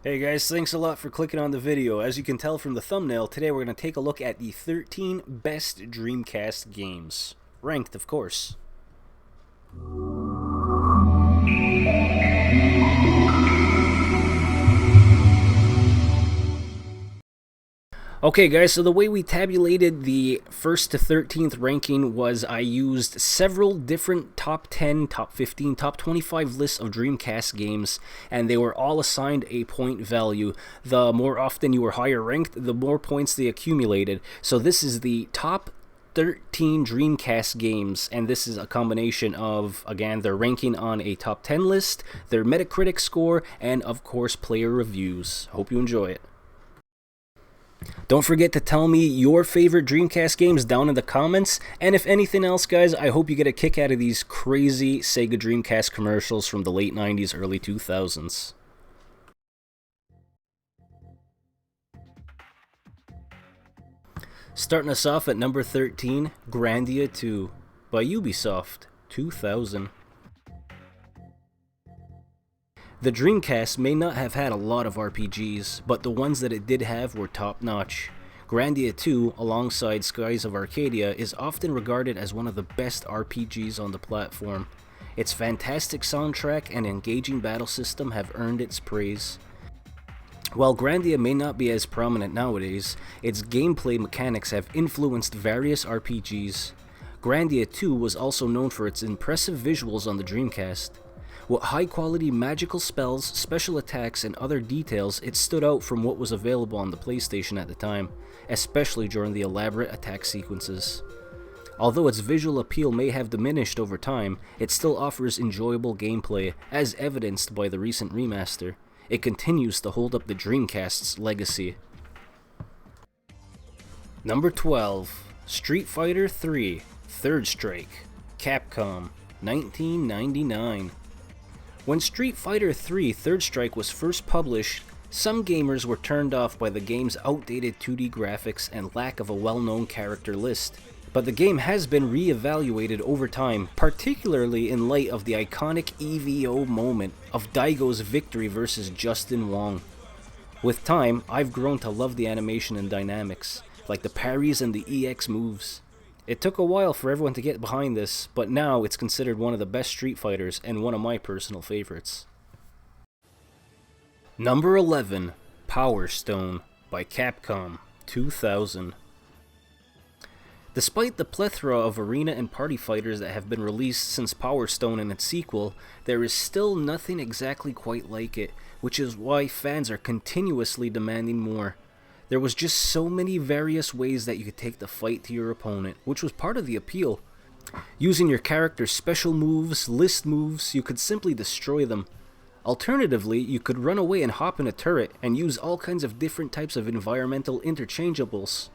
Hey guys, thanks a lot for clicking on the video. As you can tell from the thumbnail, today we're going to take a look at the 13 best Dreamcast games. Ranked, of course. Okay guys, so the way we tabulated the 1st to 13th ranking was I used several different top 10, top 15, top 25 lists of Dreamcast games, and they were all assigned a point value. The more often you were higher ranked, the more points they accumulated. So this is the top 13 Dreamcast games, and this is a combination of, again, their ranking on a top 10 list, their Metacritic score, and of course player reviews. Hope you enjoy it. Don't forget to tell me your favorite Dreamcast games down in the comments, and if anything else guys, I hope you get a kick out of these crazy Sega Dreamcast commercials from the late 90s, early 2000s. Starting us off at number 13, Grandia 2 by Ubisoft, 2000. The Dreamcast may not have had a lot of RPGs, but the ones that it did have were top-notch. Grandia 2, alongside Skies of Arcadia, is often regarded as one of the best RPGs on the platform. Its fantastic soundtrack and engaging battle system have earned its praise. While Grandia may not be as prominent nowadays, its gameplay mechanics have influenced various RPGs. Grandia 2 was also known for its impressive visuals on the Dreamcast. With high-quality magical spells, special attacks, and other details, it stood out from what was available on the PlayStation at the time, especially during the elaborate attack sequences. Although its visual appeal may have diminished over time, it still offers enjoyable gameplay, as evidenced by the recent remaster. It continues to hold up the Dreamcast's legacy. Number 12. Street Fighter III: Third Strike, Capcom, 1999. When Street Fighter III: Third Strike was first published, some gamers were turned off by the game's outdated 2D graphics and lack of a well-known character list. But the game has been re-evaluated over time, particularly in light of the iconic EVO moment of Daigo's victory versus Justin Wong. With time, I've grown to love the animation and dynamics, like the parries and the EX moves. It took a while for everyone to get behind this, but now it's considered one of the best Street Fighters and one of my personal favorites. Number 11. Power Stone by Capcom, 2000. Despite the plethora of arena and party fighters that have been released since Power Stone and its sequel, there is still nothing exactly quite like it, which is why fans are continuously demanding more. There was just so many various ways that you could take the fight to your opponent, which was part of the appeal. Using your character's special moves, list moves, you could simply destroy them. Alternatively, you could run away and hop in a turret and use all kinds of different types of environmental interchangeables.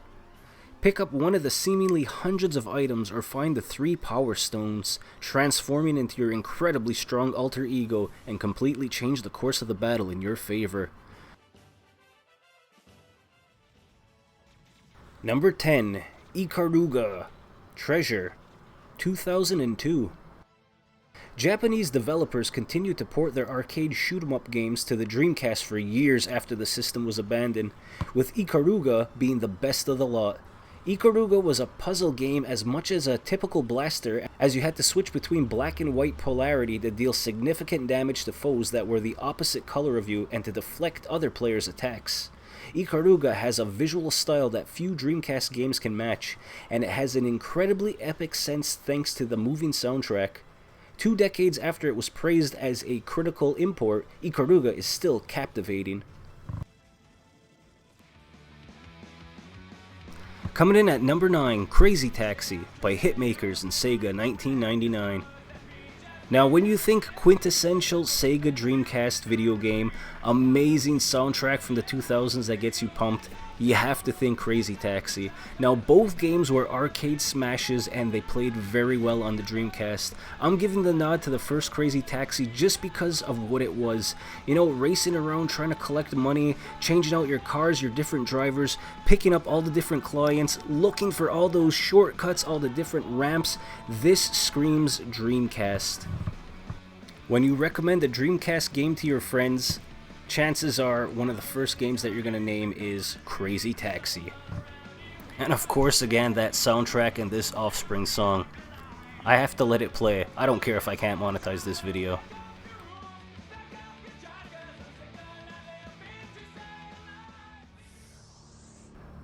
Pick up one of the seemingly hundreds of items or find the 3 Power Stones, transforming into your incredibly strong alter ego and completely change the course of the battle in your favor. Number 10. Ikaruga Treasure, 2002. Japanese developers continued to port their arcade shoot-'em-up games to the Dreamcast for years after the system was abandoned, with Ikaruga being the best of the lot. Ikaruga was a puzzle game as much as a typical blaster, as you had to switch between black and white polarity to deal significant damage to foes that were the opposite color of you and to deflect other players' attacks. Ikaruga has a visual style that few Dreamcast games can match, and it has an incredibly epic sense thanks to the moving soundtrack. 2 decades after it was praised as a critical import, Ikaruga is still captivating. Coming in at number 9, Crazy Taxi by Hitmakers and Sega, 1999. Now, when you think quintessential Sega Dreamcast video game, amazing soundtrack from the 2000s that gets you pumped, you have to think Crazy Taxi. Now, both games were arcade smashes and they played very well on the Dreamcast. I'm giving the nod to the first Crazy Taxi just because of what it was. You know, racing around trying to collect money, changing out your cars, your different drivers, picking up all the different clients, looking for all those shortcuts, all the different ramps. This screams Dreamcast. When you recommend a Dreamcast game to your friends, chances are one of the first games that you're going to name is Crazy Taxi. And of course, again, that soundtrack and this Offspring song. I have to let it play. I don't care if I can't monetize this video.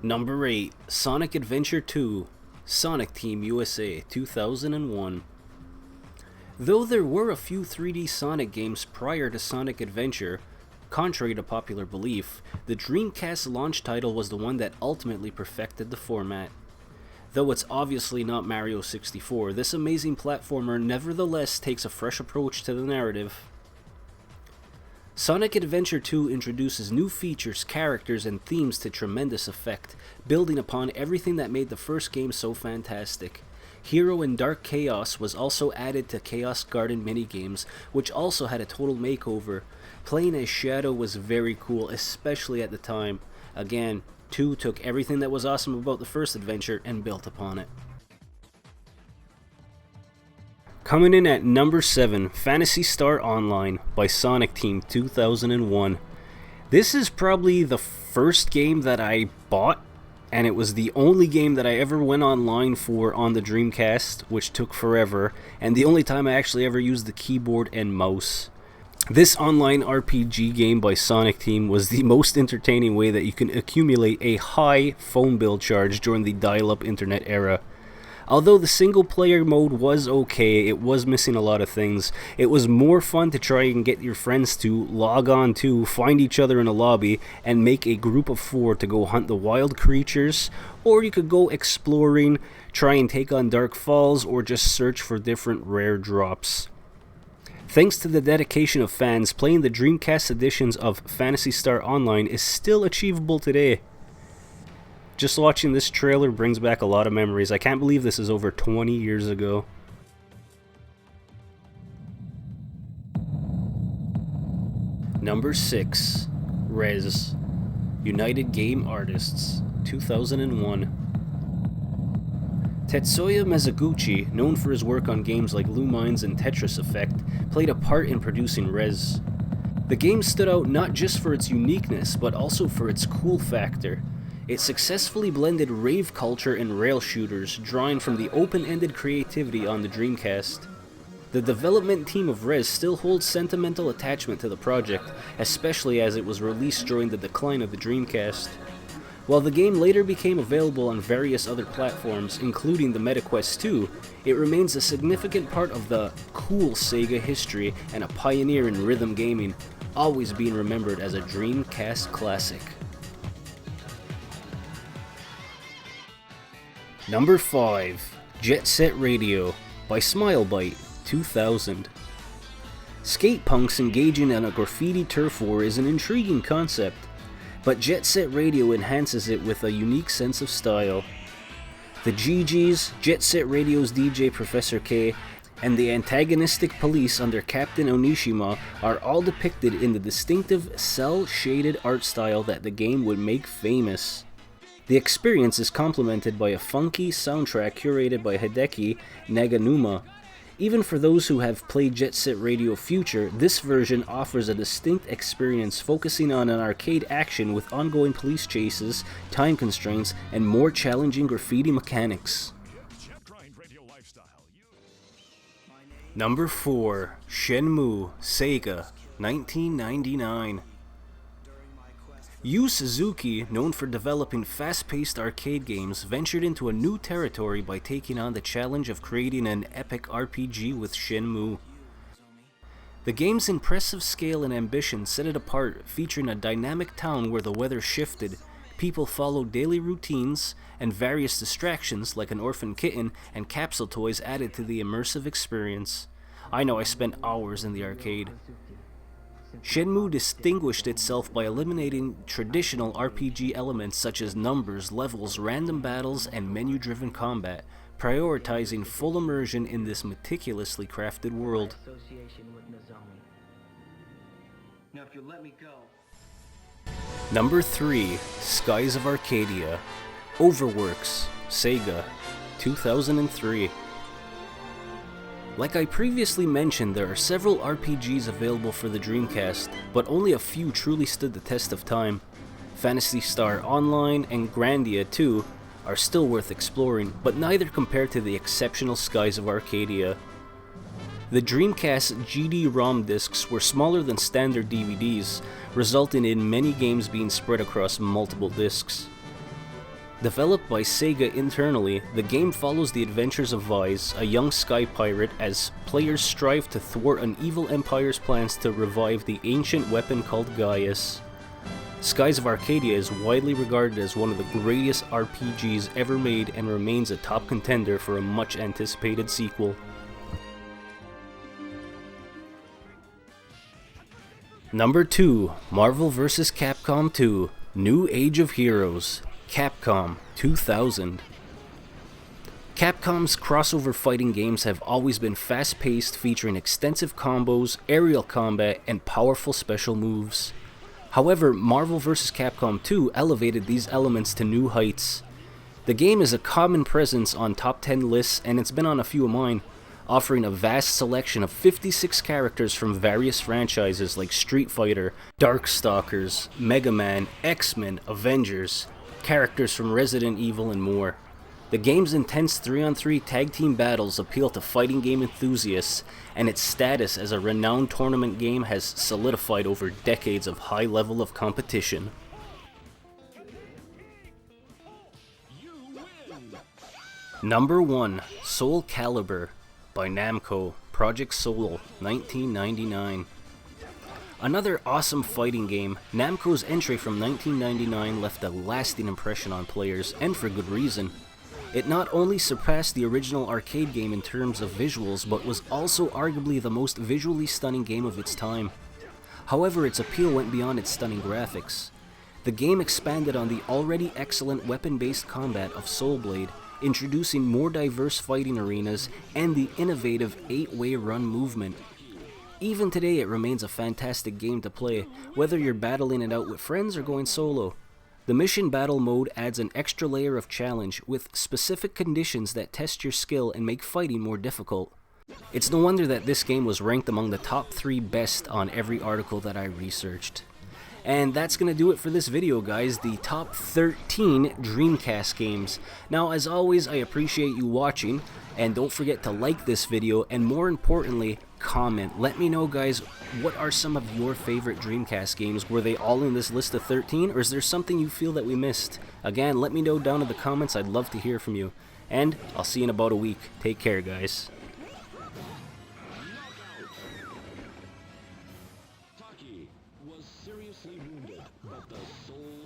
Number 8, Sonic Adventure 2, Sonic Team USA 2001. Though there were a few 3D Sonic games prior to Sonic Adventure, contrary to popular belief, the Dreamcast launch title was the one that ultimately perfected the format. Though it's obviously not Mario 64, this amazing platformer nevertheless takes a fresh approach to the narrative. Sonic Adventure 2 introduces new features, characters, and themes to tremendous effect, building upon everything that made the first game so fantastic. Hero and Dark Chaos was also added to Chaos Garden minigames, which also had a total makeover. Playing as Shadow was very cool, especially at the time. Again, 2 took everything that was awesome about the first adventure and built upon it. Coming in at number 7, Phantasy Star Online by Sonic Team 2001. This is probably the first game that I bought, and it was the only game that I ever went online for on the Dreamcast, which took forever, and the only time I actually ever used the keyboard and mouse. This online RPG game by Sonic Team was the most entertaining way that you can accumulate a high phone bill charge during the dial-up internet era. Although the single-player mode was okay, it was missing a lot of things. It was more fun to try and get your friends to log on to, find each other in a lobby, and make a group of 4 to go hunt the wild creatures, or you could go exploring, try and take on Dark Falls, or just search for different rare drops. Thanks to the dedication of fans, playing the Dreamcast editions of Phantasy Star Online is still achievable today. Just watching this trailer brings back a lot of memories. I can't believe this is over 20 years ago. Number 6, Rez, United Game Artists, 2001. Tetsuya Mizuguchi, known for his work on games like Lumines and Tetris Effect, played a part in producing Rez. The game stood out not just for its uniqueness, but also for its cool factor. It successfully blended rave culture and rail shooters, drawing from the open-ended creativity on the Dreamcast. The development team of Rez still holds sentimental attachment to the project, especially as it was released during the decline of the Dreamcast. While the game later became available on various other platforms, including the MetaQuest 2, it remains a significant part of the cool Sega history and a pioneer in rhythm gaming, always being remembered as a Dreamcast classic. Number 5, Jet Set Radio by Smilebyte, 2000. Skate punks engaging in a graffiti turf war is an intriguing concept, but Jet Set Radio enhances it with a unique sense of style. The GGs, Jet Set Radio's DJ Professor K, and the antagonistic police under Captain Onishima are all depicted in the distinctive cel-shaded art style that the game would make famous. The experience is complemented by a funky soundtrack curated by Hideki Naganuma. Even for those who have played Jet Set Radio Future, this version offers a distinct experience focusing on an arcade action with ongoing police chases, time constraints, and more challenging graffiti mechanics. Number 4, Shenmue, Sega, 1999. Yu Suzuki, known for developing fast-paced arcade games, ventured into a new territory by taking on the challenge of creating an epic RPG with Shenmue. The game's impressive scale and ambition set it apart, featuring a dynamic town where the weather shifted, people followed daily routines, and various distractions like an orphan kitten and capsule toys added to the immersive experience. I know I spent hours in the arcade. Shenmue distinguished itself by eliminating traditional RPG elements such as numbers, levels, random battles, and menu-driven combat, prioritizing full immersion in this meticulously crafted world. Number 3, Skies of Arcadia, Overworks, Sega, 2003. Like I previously mentioned, there are several RPGs available for the Dreamcast, but only a few truly stood the test of time. Phantasy Star Online and Grandia 2 are still worth exploring, but neither compare to the exceptional Skies of Arcadia. The Dreamcast GD-ROM discs were smaller than standard DVDs, resulting in many games being spread across multiple discs. Developed by Sega internally, the game follows the adventures of Vyse, a young sky pirate, as players strive to thwart an evil empire's plans to revive the ancient weapon called Gaius. Skies of Arcadia is widely regarded as one of the greatest RPGs ever made and remains a top contender for a much anticipated sequel. Number 2. Marvel vs. Capcom 2 New Age of Heroes, Capcom 2000. Capcom's crossover fighting games have always been fast-paced, featuring extensive combos, aerial combat, and powerful special moves. However, Marvel vs. Capcom 2 elevated these elements to new heights. The game is a common presence on top 10 lists, and it's been on a few of mine, offering a vast selection of 56 characters from various franchises like Street Fighter, Darkstalkers, Mega Man, X-Men, Avengers, characters from Resident Evil, and more. The game's intense 3-on-3 tag team battles appeal to fighting game enthusiasts, and its status as a renowned tournament game has solidified over decades of high level of competition. Number 1. Soul Calibur by Namco, Project Soul, 1999. Another awesome fighting game, Namco's entry from 1999 left a lasting impression on players, and for good reason. It not only surpassed the original arcade game in terms of visuals, but was also arguably the most visually stunning game of its time. However, its appeal went beyond its stunning graphics. The game expanded on the already excellent weapon-based combat of Soul Blade, introducing more diverse fighting arenas and the innovative 8-way run movement. Even today, it remains a fantastic game to play, whether you're battling it out with friends or going solo. The mission battle mode adds an extra layer of challenge, with specific conditions that test your skill and make fighting more difficult. It's no wonder that this game was ranked among the top 3 best on every article that I researched. And that's going to do it for this video, guys, the top 13 Dreamcast games. Now, as always, I appreciate you watching, and don't forget to like this video, and more importantly, comment. Let me know, guys, what are some of your favorite Dreamcast games? Were they all in this list of 13, or is there something you feel that we missed? Again, let me know down in the comments. I'd love to hear from you. And I'll see you in about a week. Take care, guys. Taki was seriously wounded, but the soul